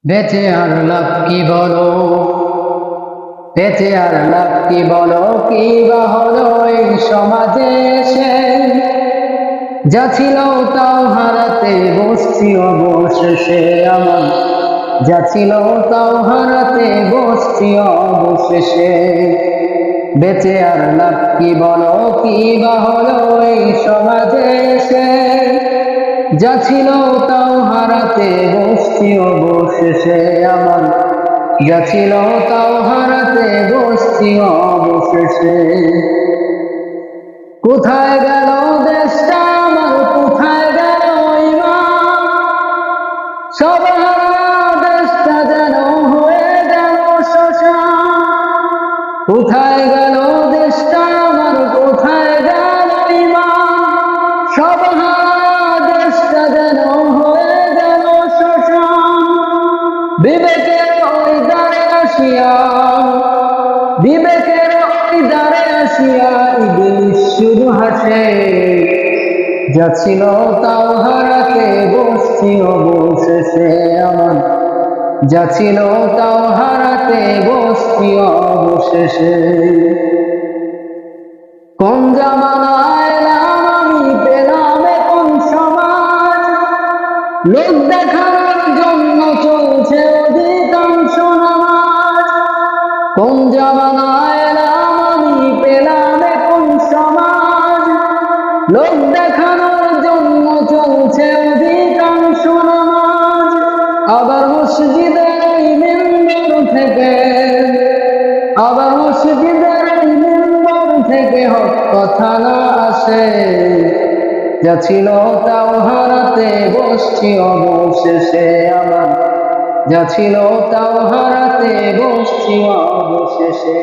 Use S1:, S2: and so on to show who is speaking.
S1: বেঁচে আর লাভ কি বলো, বেঁচে আর লাভ কি বলো, কি বা হলো এই সমাজে এসে। যা ছিল তাও হারাতে বসছি অবশেষে আমার, যা ছিল তাও হারাতে বসছি অবশেষে। বেঁচে আর লাভ কি বলো, কি বা হলো এই সমাজে এসে। যা ছিল তাও হারাতে বসছি অবশেষে আমার, যা ছিল তাও হারাতে বসছি অবশেষে। কোথায় গেল দেশটা আমার, কোথায় গেল ইমান, সব হারা দেশটা যেন হয়ে গেল শ্মশান। কোথায় গেল দেশটা আমার, কোথায় গেল ইমান, সব হারা দেশটা যেন হয়ে গেল শ্মশান। বিবেকের ওই দ্বারে আসিয়া, বিবেকের ওই দ্বারে আসিয়া ইবলিস শুধু হাসে। যা ছিল তাও হারাতে বসছি অবশেষে আমার, যা ছিল তাও হারাতে বসছি অবশেষে। কোন জামানায় এলাম আমি, পেলাম কোন সমাজ, লোক দেখানোর জন্য চলছে অধিকাংশ নামাজ। কোন জামানায় এলাম আমি, পেলাম কোন সমাজ, লোক দেখানোর জন্য চলছে অধিকাংশ নামাজ। আবার মসজিদের এই মিম্বর থেকে, আবার মসজিদের এই মিম্বর থেকে হক কথা না আসে। যা ছিল তাও হারাতে বসছি অবশেষে আমার, যা ছিল তাও হারাতে বসছি অবশেষে।